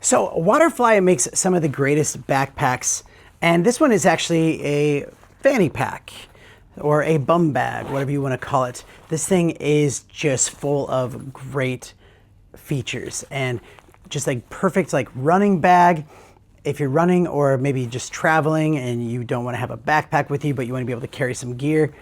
So WATERFLY makes some of the greatest backpacks, and this one is actually a fanny pack or a bum bag, whatever you want to call it. This thing is just full of great features and just like perfect like running bag. If you're running or maybe just traveling and you don't want to have a backpack with you, but you want to be able to carry some gear,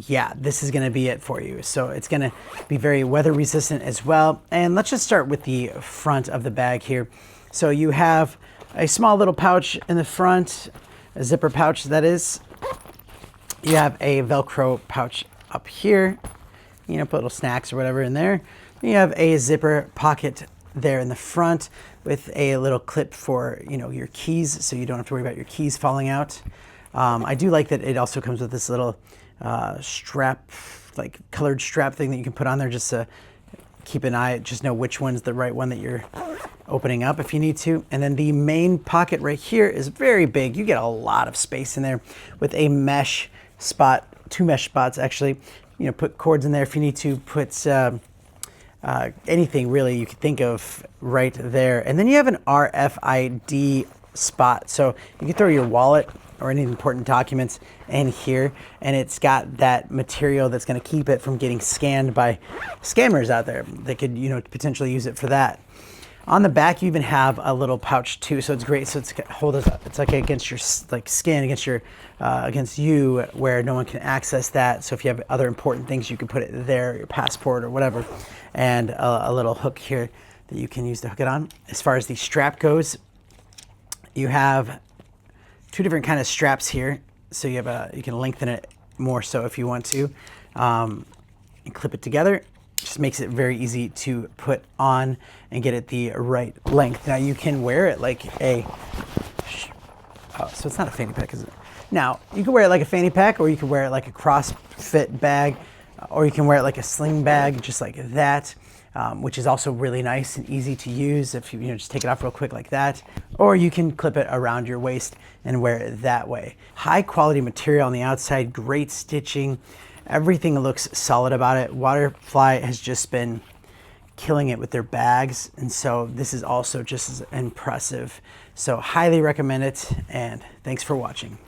yeah, this is going to be it for you. So it's going to be very weather resistant as well. And let's just start with the front of the bag here. So you have a small little pouch in the front, a zipper pouch that is. You have a Velcro pouch up here, you know, put little snacks or whatever in there. You have a zipper pocket there in the front with a little clip for, you know, your keys, so you don't have to worry about your keys falling out. I do like that it also comes with this little strap, like colored strap thing that you can put on there just to keep an eye, just know which one's the right one that you're opening up if you need to. And then the main pocket right here is very big. You get a lot of space in there with a mesh spot, 2 mesh spots actually. You know, put cords in there if you need to, put anything really you could think of right there. And then you have an RFID spot. So you can throw your wallet or any important documents in here, and it's got that material that's going to keep it from getting scanned by scammers out there. They could, you know, potentially use it for that. On the back, you even have a little pouch too, so it's great. So it's it's like against your like skin, against your against you, where no one can access that. So if you have other important things, you can put it there, your passport or whatever, and a little hook here that you can use to hook it on. As far as the strap goes, you have 2 different kind of straps here. So you have you can lengthen it more so if you want to, and clip it together. Just makes it very easy to put on and get it the right length. Now you can wear it like a, oh, so it's not a fanny pack, is it? Now you can wear it like a fanny pack, or you can wear it like a CrossFit bag, or you can wear it like a sling bag, just like that, which is also really nice and easy to use if you just take it off real quick like that. Or you can clip it around your waist and wear it that way. High quality material on the outside, great stitching. Everything looks solid about it. WATERFLY has just been killing it with their bags, and so this is also just as impressive. So highly recommend it, and thanks for watching.